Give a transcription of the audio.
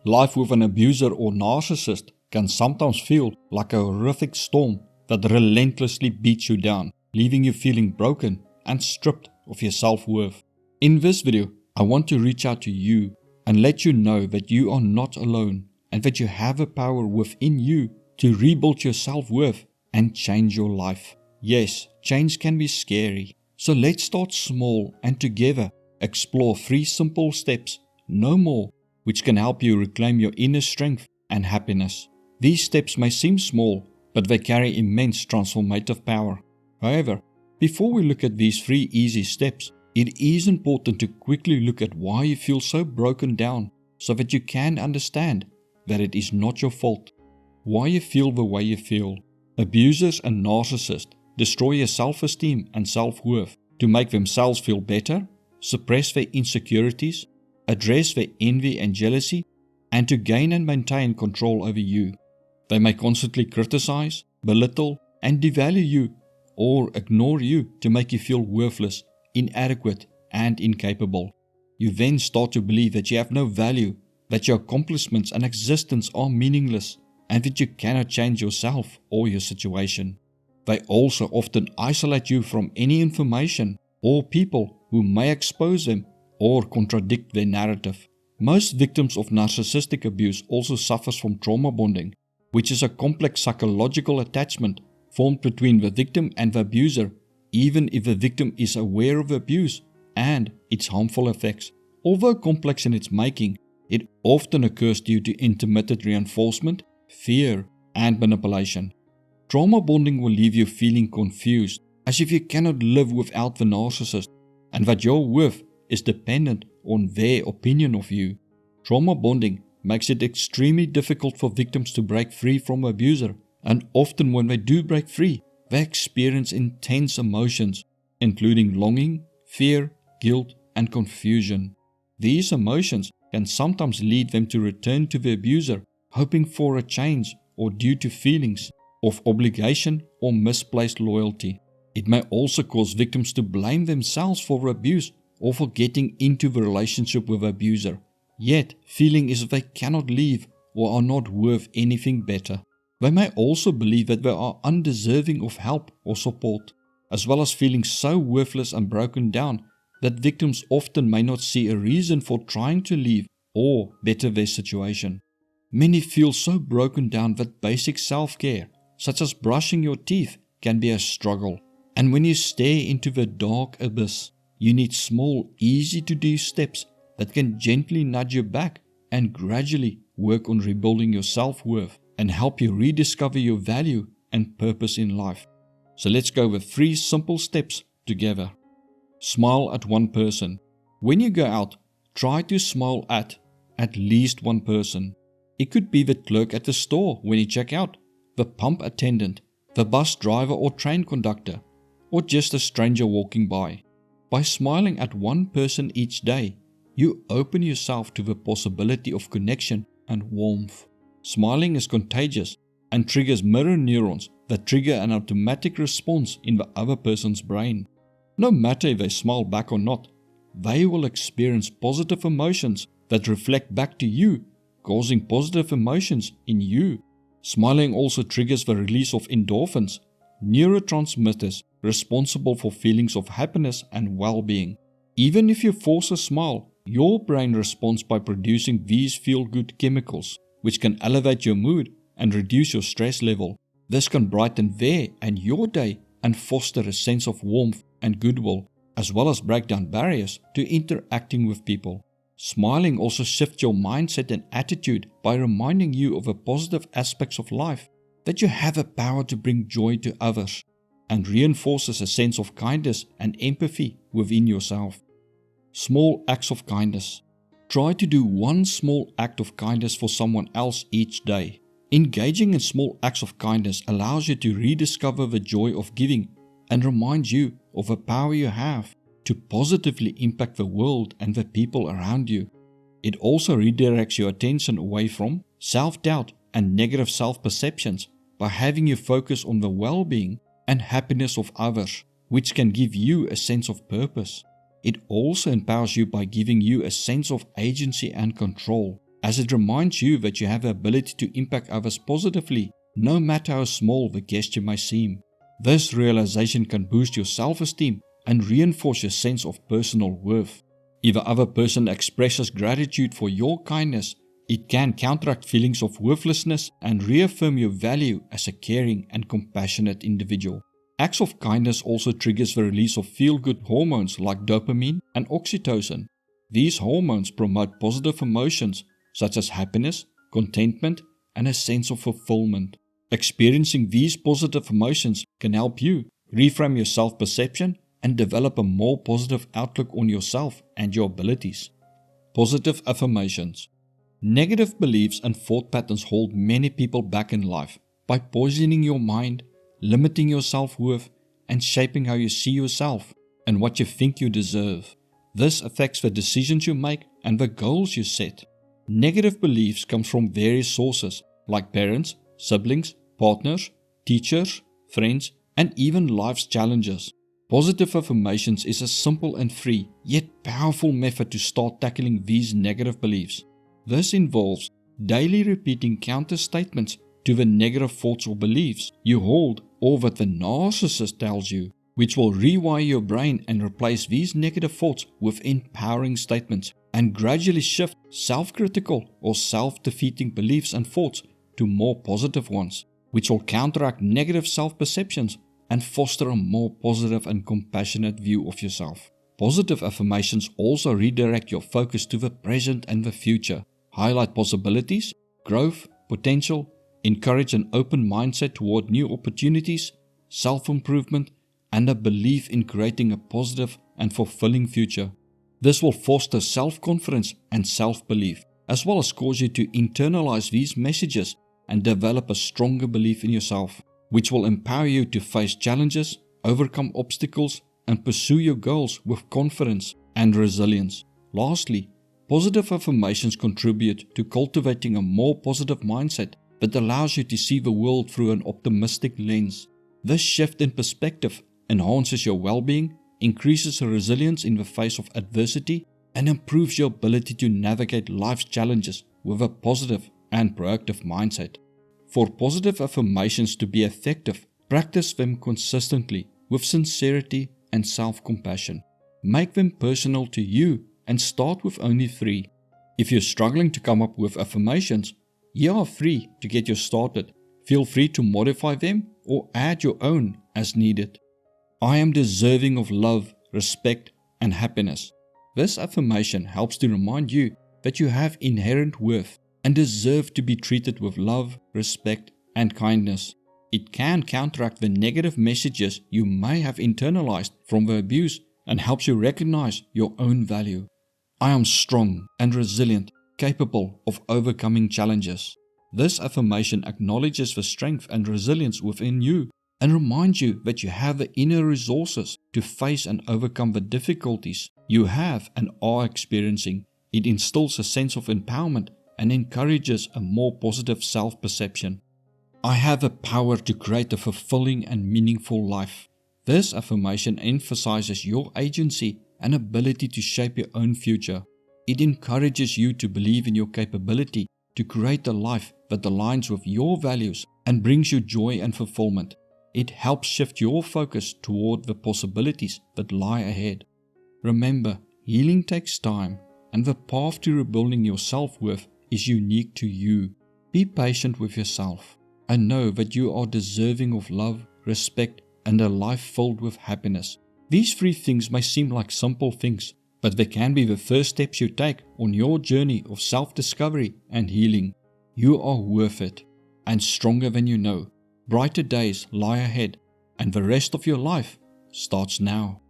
Life with an abuser or narcissist can sometimes feel like a horrific storm that relentlessly beats you down, leaving you feeling broken and stripped of your self-worth. In this video, I want to reach out to you and let you know that you are not alone and that you have a power within you to rebuild your self-worth and change your life. Yes, change can be scary. So let's start small and together explore 3 simple steps, no more, which can help you reclaim your inner strength and happiness. These steps may seem small, but they carry immense transformative power. However, before we look at these 3 easy steps, it is important to quickly look at why you feel so broken down so that you can understand that it is not your fault. Why you feel the way you feel. Abusers and narcissists destroy your self-esteem and self-worth to make themselves feel better, suppress their insecurities, address their envy and jealousy, and to gain and maintain control over you. They may constantly criticize, belittle, and devalue you, or ignore you to make you feel worthless, inadequate, and incapable. You then start to believe that you have no value, that your accomplishments and existence are meaningless, and that you cannot change yourself or your situation. They also often isolate you from any information or people who may expose them or contradict their narrative. Most victims of narcissistic abuse also suffer from trauma bonding, which is a complex psychological attachment formed between the victim and the abuser, even if the victim is aware of the abuse and its harmful effects. Although complex in its making, it often occurs due to intermittent reinforcement, fear, and manipulation. Trauma bonding will leave you feeling confused, as if you cannot live without the narcissist, and that your worth is dependent on their opinion of you. Trauma bonding makes it extremely difficult for victims to break free from the abuser, and often when they do break free, they experience intense emotions, including longing, fear, guilt, and confusion. These emotions can sometimes lead them to return to the abuser, hoping for a change or due to feelings of obligation or misplaced loyalty. It may also cause victims to blame themselves for the abuse or for getting into the relationship with the abuser, yet feeling as if they cannot leave or are not worth anything better. They may also believe that they are undeserving of help or support, as well as feeling so worthless and broken down that victims often may not see a reason for trying to leave or better their situation. Many feel so broken down that basic self-care, such as brushing your teeth, can be a struggle. And when you stare into the dark abyss, you need small, easy-to-do steps that can gently nudge you back and gradually work on rebuilding your self-worth and help you rediscover your value and purpose in life. So let's go with 3 simple steps together. Smile at one person. When you go out, try to smile at least one person. It could be the clerk at the store when you check out, the pump attendant, the bus driver or train conductor, or just a stranger walking by. By smiling at one person each day, you open yourself to the possibility of connection and warmth. Smiling is contagious and triggers mirror neurons that trigger an automatic response in the other person's brain. No matter if they smile back or not, they will experience positive emotions that reflect back to you, causing positive emotions in you. Smiling also triggers the release of endorphins, neurotransmitters responsible for feelings of happiness and well-being. Even if you force a smile, your brain responds by producing these feel-good chemicals, which can elevate your mood and reduce your stress level. This can brighten their and your day and foster a sense of warmth and goodwill, as well as break down barriers to interacting with people. Smiling also shifts your mindset and attitude by reminding you of the positive aspects of life, that you have a power to bring joy to others, and reinforces a sense of kindness and empathy within yourself. Small acts of kindness. Try to do one small act of kindness for someone else each day. Engaging in small acts of kindness allows you to rediscover the joy of giving and reminds you of the power you have to positively impact the world and the people around you. It also redirects your attention away from self-doubt and negative self-perceptions by having you focus on the well-being and happiness of others, which can give you a sense of purpose. It also empowers you by giving you a sense of agency and control, as it reminds you that you have the ability to impact others positively, no matter how small the gesture may seem. This realization can boost your self-esteem and reinforce your sense of personal worth. If the other person expresses gratitude for your kindness, it can counteract feelings of worthlessness and reaffirm your value as a caring and compassionate individual. Acts of kindness also triggers the release of feel-good hormones like dopamine and oxytocin. These hormones promote positive emotions such as happiness, contentment, and a sense of fulfillment. Experiencing these positive emotions can help you reframe your self-perception and develop a more positive outlook on yourself and your abilities. Positive affirmations. Negative beliefs and thought patterns hold many people back in life by poisoning your mind, limiting your self-worth, and shaping how you see yourself and what you think you deserve. This affects the decisions you make and the goals you set. Negative beliefs come from various sources like parents, siblings, partners, teachers, friends, and even life's challenges. Positive affirmations is a simple and free, yet powerful method to start tackling these negative beliefs. This involves daily repeating counter statements to the negative thoughts or beliefs you hold or that the narcissist tells you, which will rewire your brain and replace these negative thoughts with empowering statements and gradually shift self-critical or self-defeating beliefs and thoughts to more positive ones, which will counteract negative self-perceptions and foster a more positive and compassionate view of yourself. Positive affirmations also redirect your focus to the present and the future, highlight possibilities, growth, potential, encourage an open mindset toward new opportunities, self-improvement, and a belief in creating a positive and fulfilling future. This will foster self-confidence and self-belief, as well as cause you to internalize these messages and develop a stronger belief in yourself, which will empower you to face challenges, overcome obstacles, and pursue your goals with confidence and resilience. Lastly, positive affirmations contribute to cultivating a more positive mindset that allows you to see the world through an optimistic lens. This shift in perspective enhances your well-being, increases your resilience in the face of adversity, and improves your ability to navigate life's challenges with a positive and proactive mindset. For positive affirmations to be effective, practice them consistently with sincerity and self-compassion. Make them personal to you and start with only 3. If you're struggling to come up with affirmations, here are 3 to get you started. Feel free to modify them or add your own as needed. I am deserving of love, respect, and happiness. This affirmation helps to remind you that you have inherent worth and deserve to be treated with love, respect, and kindness. It can counteract the negative messages you may have internalized from the abuse and helps you recognize your own value. I am strong and resilient, capable of overcoming challenges. This affirmation acknowledges the strength and resilience within you and reminds you that you have the inner resources to face and overcome the difficulties you have and are experiencing. It instills a sense of empowerment and encourages a more positive self-perception. I have the power to create a fulfilling and meaningful life. This affirmation emphasizes your agency and ability to shape your own future. It encourages you to believe in your capability to create a life that aligns with your values and brings you joy and fulfillment. It helps shift your focus toward the possibilities that lie ahead. Remember, healing takes time, and the path to rebuilding your self-worth is unique to you. Be patient with yourself and know that you are deserving of love, respect, and a life filled with happiness. These 3 things may seem like simple things, but they can be the first steps you take on your journey of self-discovery and healing. You are worth it, and stronger than you know. Brighter days lie ahead, and the rest of your life starts now.